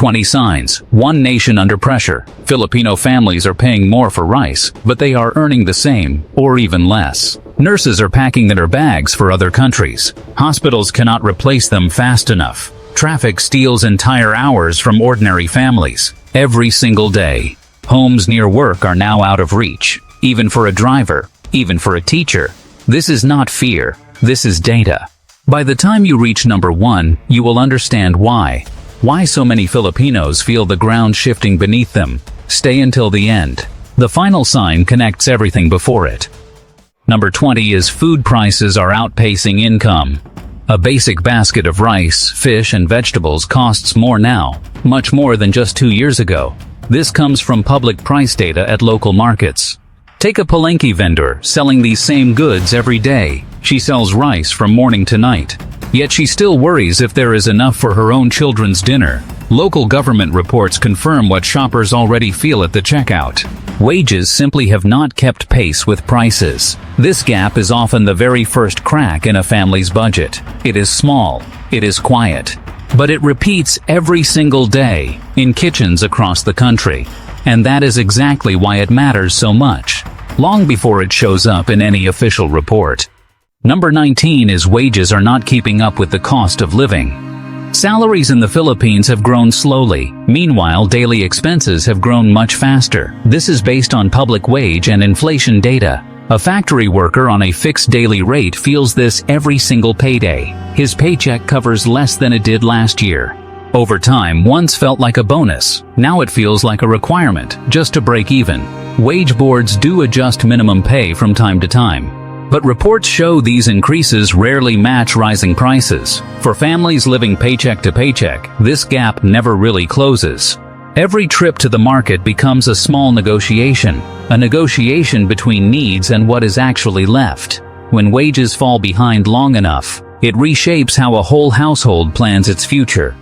20 signs. One nation under pressure. Filipino families are paying more for rice, but they are earning the same, or even less. Nurses are packing their bags for other countries. Hospitals cannot replace them fast enough. Traffic steals entire hours from ordinary families. Every single day. Homes near work are now out of reach. Even for a driver. Even for a teacher. This is not fear. This is data. By the time you reach number 1, you will understand why. Why so many Filipinos feel the ground shifting beneath them. Stay until the end. The final sign connects everything before it. Number 20 is food prices are outpacing income. A basic basket of rice, fish, and vegetables costs more now, much more than just 2 years ago. This comes from public price data at local markets. Take a Palenque vendor selling these same goods every day. She sells rice from morning to night. Yet she still worries if there is enough for her own children's dinner. Local government reports confirm what shoppers already feel at the checkout. Wages simply have not kept pace with prices. This gap is often the very first crack in a family's budget. It is small. It is quiet. But it repeats every single day in kitchens across the country. And that is exactly why it matters so much, long before it shows up in any official report. Number 19 is wages are not keeping up with the cost of living. Salaries in the Philippines have grown slowly. Meanwhile, daily expenses have grown much faster. This is based on public wage and inflation data. A factory worker on a fixed daily rate feels this every single payday. His paycheck covers less than it did last year. Overtime once felt like a bonus. Now it feels like a requirement, just to break even. Wage boards do adjust minimum pay from time to time. But reports show these increases rarely match rising prices. For families living paycheck to paycheck, this gap never really closes. Every trip to the market becomes a small negotiation, a negotiation between needs and what is actually left. When wages fall behind long enough, it reshapes how a whole household plans its future.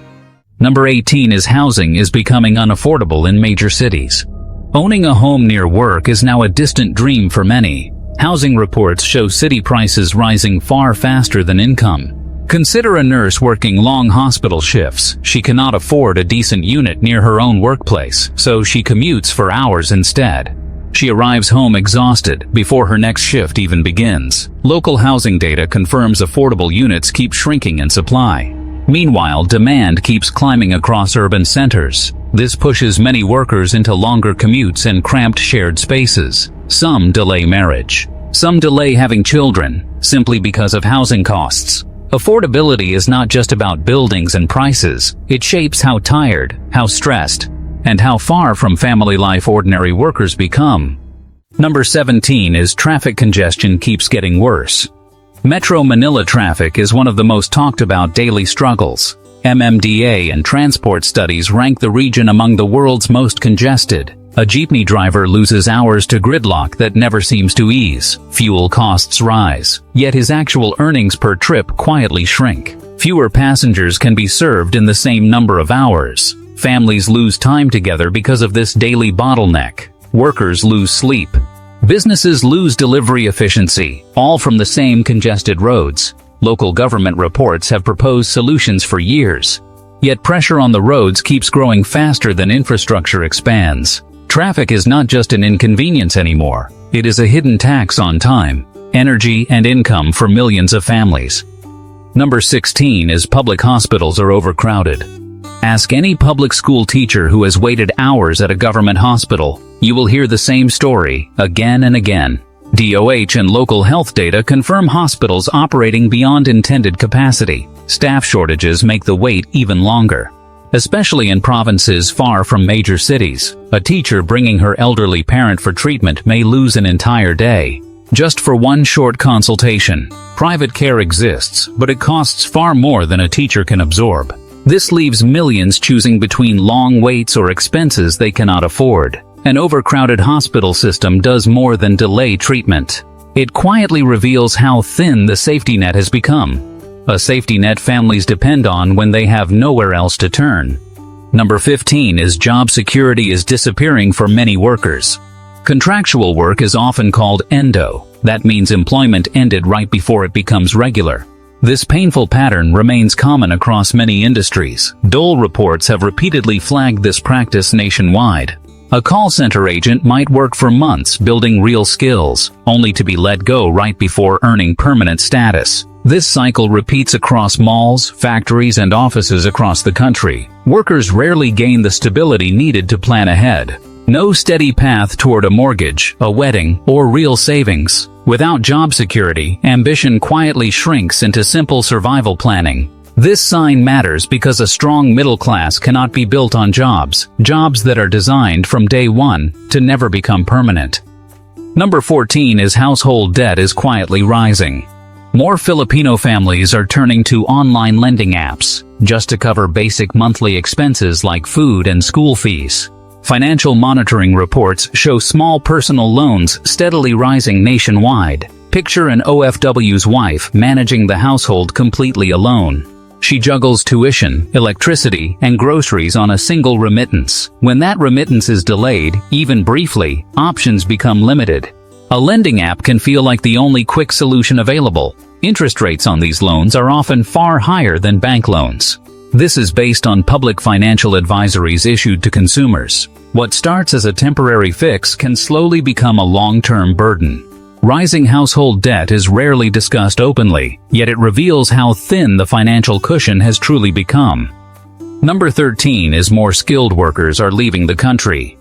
Number 18 is housing is becoming unaffordable in major cities. Owning a home near work is now a distant dream for many. Housing reports show city prices rising far faster than income. Consider a nurse working long hospital shifts. She cannot afford a decent unit near her own workplace, so she commutes for hours instead. She arrives home exhausted before her next shift even begins. Local housing data confirms affordable units keep shrinking in supply. Meanwhile, demand keeps climbing across urban centers. This pushes many workers into longer commutes and cramped shared spaces. Some delay marriage. Some delay having children, simply because of housing costs. Affordability is not just about buildings and prices. It shapes how tired, how stressed, and how far from family life ordinary workers become. Number 17 is traffic congestion keeps getting worse. Metro Manila traffic is one of the most talked about daily struggles. MMDA and transport studies rank the region among the world's most congested. A jeepney driver loses hours to gridlock that never seems to ease. Fuel costs rise, yet his actual earnings per trip quietly shrink. Fewer passengers can be served in the same number of hours. Families lose time together because of this daily bottleneck. Workers lose sleep. Businesses lose delivery efficiency, all from the same congested roads. Local government reports have proposed solutions for years. Yet pressure on the roads keeps growing faster than infrastructure expands. Traffic is not just an inconvenience anymore. It is a hidden tax on time, energy, and income for millions of families. Number 16 is public hospitals are overcrowded. Ask any public school teacher who has waited hours at a government hospital. You will hear the same story again and again. DOH and local health data confirm hospitals operating beyond intended capacity. Staff shortages make the wait even longer. Especially in provinces far from major cities, a teacher bringing her elderly parent for treatment may lose an entire day, just for one short consultation. Private care exists, but it costs far more than a teacher can absorb. This leaves millions choosing between long waits or expenses they cannot afford. An overcrowded hospital system does more than delay treatment. It quietly reveals how thin the safety net has become. A safety net families depend on when they have nowhere else to turn. Number 15 is job security is disappearing for many workers. Contractual work is often called Endo. That means employment ended right before it becomes regular. This painful pattern remains common across many industries. Dole reports have repeatedly flagged this practice nationwide. A call center agent might work for months building real skills, only to be let go right before earning permanent status. This cycle repeats across malls, factories, and offices across the country. Workers rarely gain the stability needed to plan ahead. No steady path toward a mortgage, a wedding, or real savings. Without job security, ambition quietly shrinks into simple survival planning. This sign matters because a strong middle class cannot be built on jobs that are designed from day one to never become permanent. Number 14 is household debt is quietly rising. More Filipino families are turning to online lending apps just to cover basic monthly expenses like food and school fees. Financial monitoring reports show small personal loans steadily rising nationwide. Picture an OFW's wife managing the household completely alone. She juggles tuition, electricity, and groceries on a single remittance. When that remittance is delayed, even briefly, options become limited. A lending app can feel like the only quick solution available. Interest rates on these loans are often far higher than bank loans. This is based on public financial advisories issued to consumers. What starts as a temporary fix can slowly become a long-term burden. Rising household debt is rarely discussed openly, yet it reveals how thin the financial cushion has truly become. Number 13 is more skilled workers are leaving the country.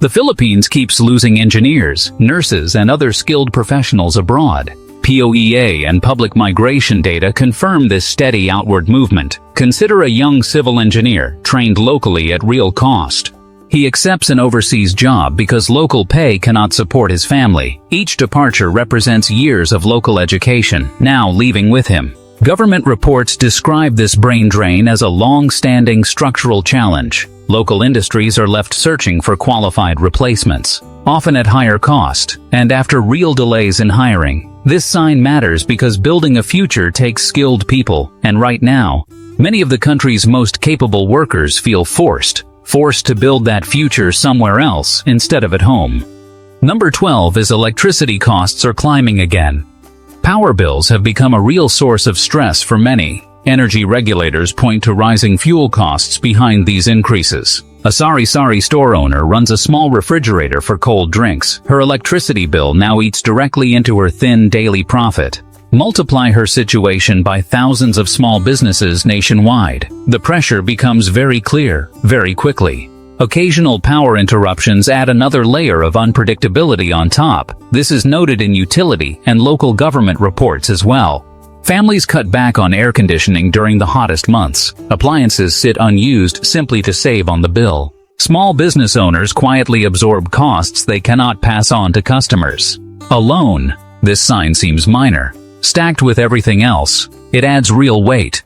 The Philippines keeps losing engineers, nurses, and other skilled professionals abroad. POEA and public migration data confirm this steady outward movement. Consider a young civil engineer trained locally at real cost. He accepts an overseas job because local pay cannot support his family. Each departure represents years of local education, now leaving with him. Government reports describe this brain drain as a long-standing structural challenge. Local industries are left searching for qualified replacements, often at higher cost, and after real delays in hiring. This sign matters because building a future takes skilled people, and right now, many of the country's most capable workers feel forced to build that future somewhere else instead of at home. Number 12 is electricity costs are climbing again. Power bills have become a real source of stress for many. Energy regulators point to rising fuel costs behind these increases. A sari-sari store owner runs a small refrigerator for cold drinks. Her electricity bill now eats directly into her thin daily profit. Multiply her situation by thousands of small businesses nationwide. The pressure becomes very clear, very quickly. Occasional power interruptions add another layer of unpredictability on top. This is noted in utility and local government reports as well. Families cut back on air conditioning during the hottest months. Appliances sit unused simply to save on the bill. Small business owners quietly absorb costs they cannot pass on to customers. Alone, this sign seems minor. Stacked with everything else, it adds real weight.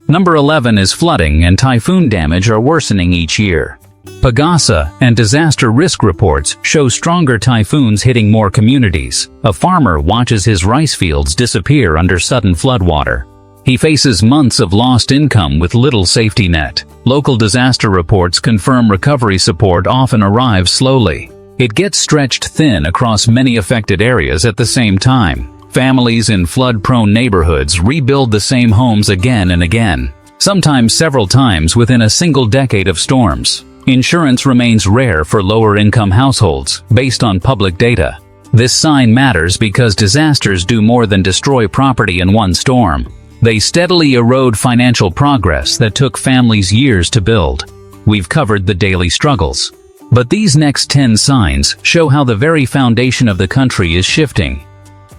Number 11 is flooding and typhoon damage are worsening each year. Pagasa and disaster risk reports show stronger typhoons hitting more communities. A farmer watches his rice fields disappear under sudden floodwater. He faces months of lost income with little safety net. Local disaster reports confirm recovery support often arrives slowly. It gets stretched thin across many affected areas at the same time. Families in flood-prone neighborhoods rebuild the same homes again and again, sometimes several times within a single decade of storms. Insurance remains rare for lower-income households, based on public data. This sign matters because disasters do more than destroy property in one storm. They steadily erode financial progress that took families years to build. We've covered the daily struggles. But these next 10 signs show how the very foundation of the country is shifting.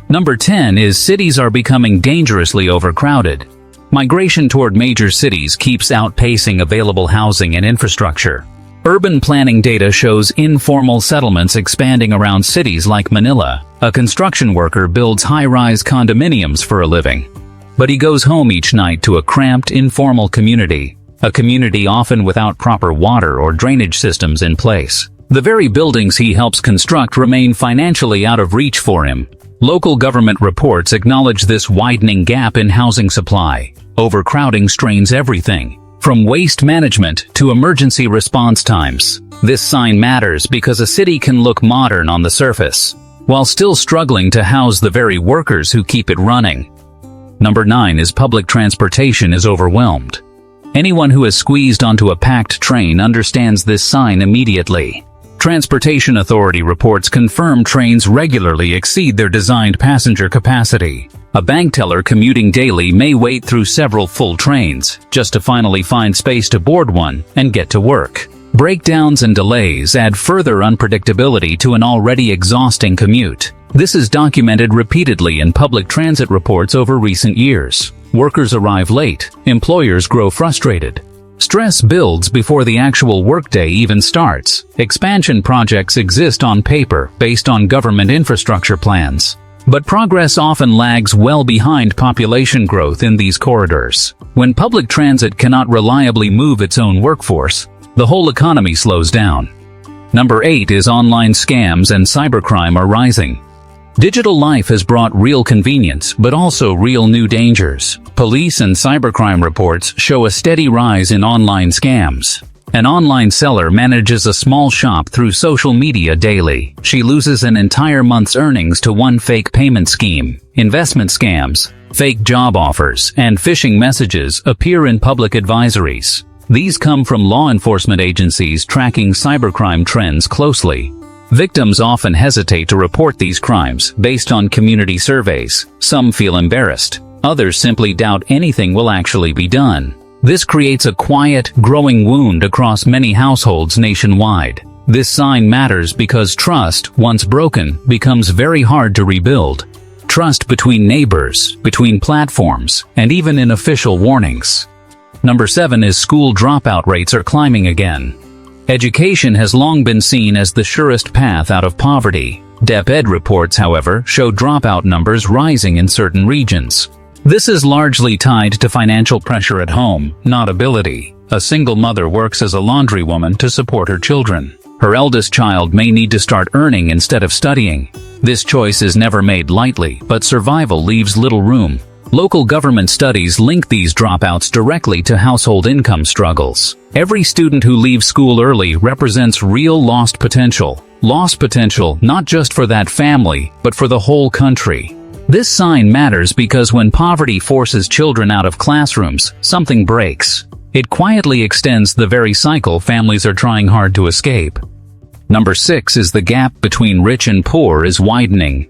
Number 10 is cities are becoming dangerously overcrowded. Migration toward major cities keeps outpacing available housing and infrastructure. Urban planning data shows informal settlements expanding around cities like Manila. A construction worker builds high-rise condominiums for a living. But he goes home each night to a cramped, informal community. A community often without proper water or drainage systems in place. The very buildings he helps construct remain financially out of reach for him. Local government reports acknowledge this widening gap in housing supply. Overcrowding strains everything, from waste management to emergency response times. This sign matters because a city can look modern on the surface, while still struggling to house the very workers who keep it running. Number 9 is public transportation is overwhelmed. Anyone who has squeezed onto a packed train understands this sign immediately. Transportation Authority reports confirm trains regularly exceed their designed passenger capacity. A bank teller commuting daily may wait through several full trains just to finally find space to board one and get to work. Breakdowns and delays add further unpredictability to an already exhausting commute. This is documented repeatedly in public transit reports over recent years. Workers arrive late, employers grow frustrated. Stress builds before the actual workday even starts. Expansion projects exist on paper based on government infrastructure plans. But progress often lags well behind population growth in these corridors. When public transit cannot reliably move its own workforce, the whole economy slows down. Number 8 is online scams and cybercrime are rising. Digital life has brought real convenience, but also real new dangers. Police and cybercrime reports show a steady rise in online scams. An online seller manages a small shop through social media daily. She loses an entire month's earnings to one fake payment scheme. Investment scams, fake job offers, and phishing messages appear in public advisories. These come from law enforcement agencies tracking cybercrime trends closely. Victims often hesitate to report these crimes based on community surveys. Some feel embarrassed. Others simply doubt anything will actually be done. This creates a quiet, growing wound across many households nationwide. This sign matters because trust, once broken, becomes very hard to rebuild. Trust between neighbors, between platforms, and even in official warnings. Number 7 is school dropout rates are climbing again. Education has long been seen as the surest path out of poverty. DepEd reports, however, show dropout numbers rising in certain regions. This is largely tied to financial pressure at home, not ability. A single mother works as a laundrywoman to support her children. Her eldest child may need to start earning instead of studying. This choice is never made lightly, but survival leaves little room. Local government studies link these dropouts directly to household income struggles. Every student who leaves school early represents real lost potential. Lost potential not just for that family, but for the whole country. This sign matters because when poverty forces children out of classrooms, something breaks. It quietly extends the very cycle families are trying hard to escape. Number 6 is the gap between rich and poor is widening.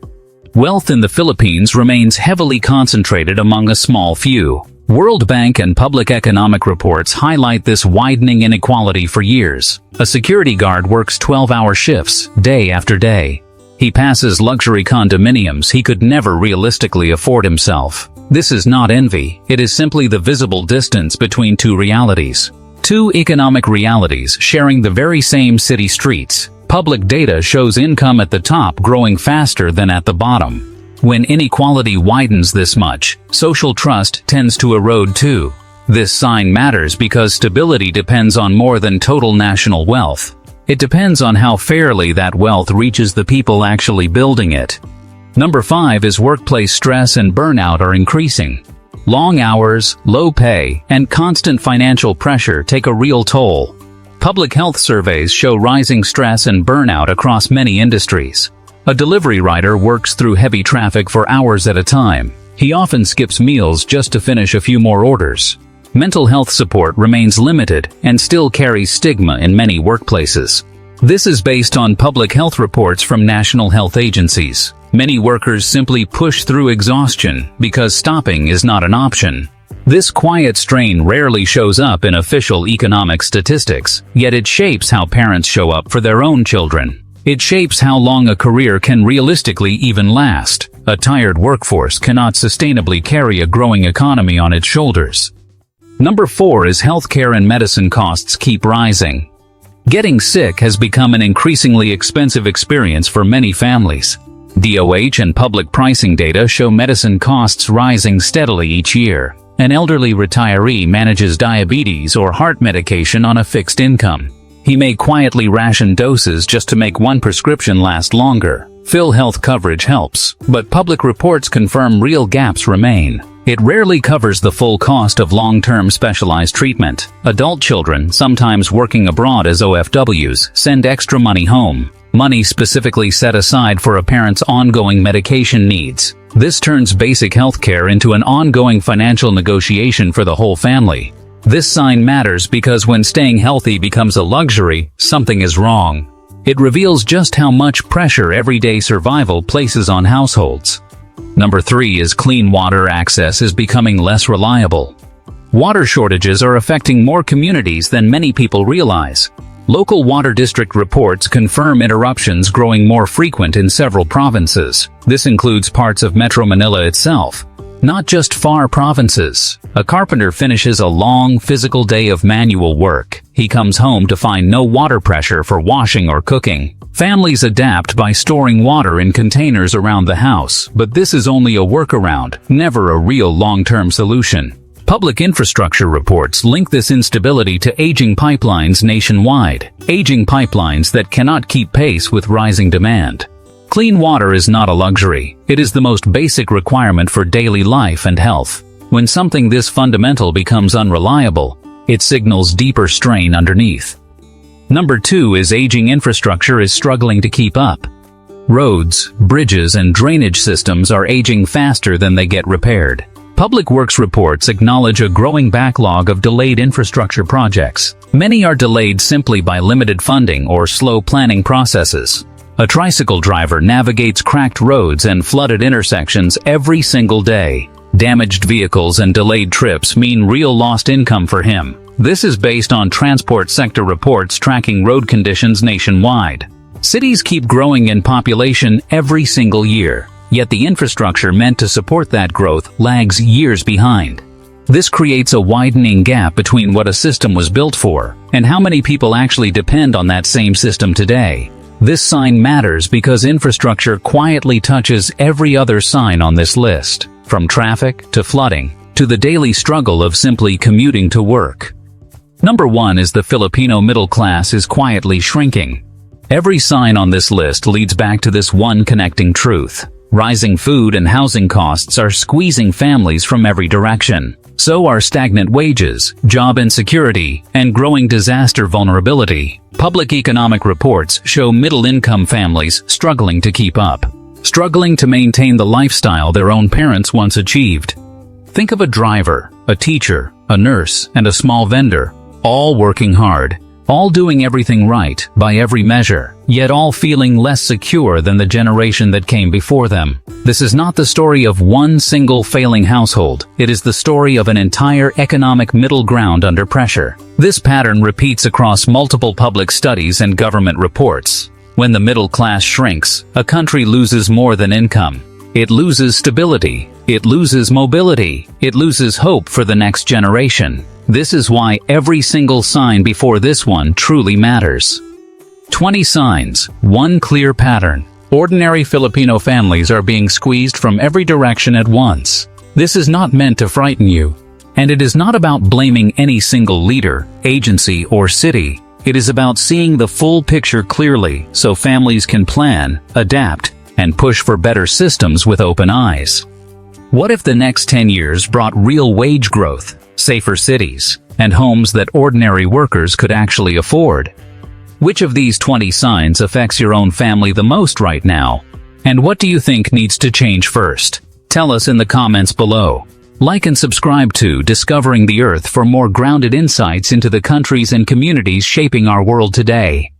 Wealth in the Philippines remains heavily concentrated among a small few. World Bank and public economic reports highlight this widening inequality for years. A security guard works 12-hour shifts, day after day. He passes luxury condominiums he could never realistically afford himself. This is not envy, it is simply the visible distance between two realities. Two economic realities sharing the very same city streets. Public data shows income at the top growing faster than at the bottom. When inequality widens this much, social trust tends to erode too. This sign matters because stability depends on more than total national wealth. It depends on how fairly that wealth reaches the people actually building it. Number 5 is workplace stress and burnout are increasing. Long hours, low pay, and constant financial pressure take a real toll. Public health surveys show rising stress and burnout across many industries. A delivery rider works through heavy traffic for hours at a time. He often skips meals just to finish a few more orders. Mental health support remains limited and still carries stigma in many workplaces. This is based on public health reports from national health agencies. Many workers simply push through exhaustion because stopping is not an option. This quiet strain rarely shows up in official economic statistics, yet it shapes how parents show up for their own children. It shapes how long a career can realistically even last. A tired workforce cannot sustainably carry a growing economy on its shoulders. Number 4 is healthcare and medicine costs keep rising. Getting sick has become an increasingly expensive experience for many families. DOH and public pricing data show medicine costs rising steadily each year. An elderly retiree manages diabetes or heart medication on a fixed income. He may quietly ration doses just to make one prescription last longer. PhilHealth coverage helps, but public reports confirm real gaps remain. It rarely covers the full cost of long-term specialized treatment. Adult children, sometimes working abroad as OFWs, send extra money home. Money specifically set aside for a parent's ongoing medication needs. This turns basic healthcare into an ongoing financial negotiation for the whole family. This sign matters because when staying healthy becomes a luxury, something is wrong. It reveals just how much pressure everyday survival places on households. Number 3 is clean water access is becoming less reliable. Water shortages are affecting more communities than many people realize. Local water district reports confirm interruptions growing more frequent in several provinces. This includes parts of Metro Manila itself, not just far provinces. A carpenter finishes a long physical day of manual work. He comes home to find no water pressure for washing or cooking. Families adapt by storing water in containers around the house, but this is only a workaround, never a real long-term solution. Public infrastructure reports link this instability to aging pipelines nationwide, aging pipelines that cannot keep pace with rising demand. Clean water is not a luxury, it is the most basic requirement for daily life and health. When something this fundamental becomes unreliable, it signals deeper strain underneath. Number 2 is aging infrastructure is struggling to keep up. Roads, bridges, and drainage systems are aging faster than they get repaired. Public Works reports acknowledge a growing backlog of delayed infrastructure projects. Many are delayed simply by limited funding or slow planning processes. A tricycle driver navigates cracked roads and flooded intersections every single day. Damaged vehicles and delayed trips mean real lost income for him. This is based on transport sector reports tracking road conditions nationwide. Cities keep growing in population every single year. Yet the infrastructure meant to support that growth lags years behind. This creates a widening gap between what a system was built for and how many people actually depend on that same system today. This sign matters because infrastructure quietly touches every other sign on this list, from traffic to flooding to the daily struggle of simply commuting to work. Number 1 is the Filipino middle class is quietly shrinking. Every sign on this list leads back to this one connecting truth. Rising food and housing costs are squeezing families from every direction. So are stagnant wages, job insecurity, and growing disaster vulnerability. Public economic reports show middle-income families struggling to keep up, struggling to maintain the lifestyle their own parents once achieved. Think of a driver, a teacher, a nurse, and a small vendor, all working hard, all doing everything right by every measure, yet all feeling less secure than the generation that came before them. This is not the story of one single failing household. It is the story of an entire economic middle ground under pressure. This pattern repeats across multiple public studies and government reports. When the middle class shrinks, a country loses more than income. It loses stability. It loses mobility. It loses hope for the next generation. This is why every single sign before this one truly matters. 20 signs, one clear pattern. Ordinary Filipino families are being squeezed from every direction at once. This is not meant to frighten you. And it is not about blaming any single leader, agency, or city. It is about seeing the full picture clearly so families can plan, adapt, and push for better systems with open eyes. What if the next 10 years brought real wage growth, safer cities, and homes that ordinary workers could actually afford? Which of these 20 signs affects your own family the most right now? And what do you think needs to change first? Tell us in the comments below. Like and subscribe to Discovering the Earth for more grounded insights into the countries and communities shaping our world today.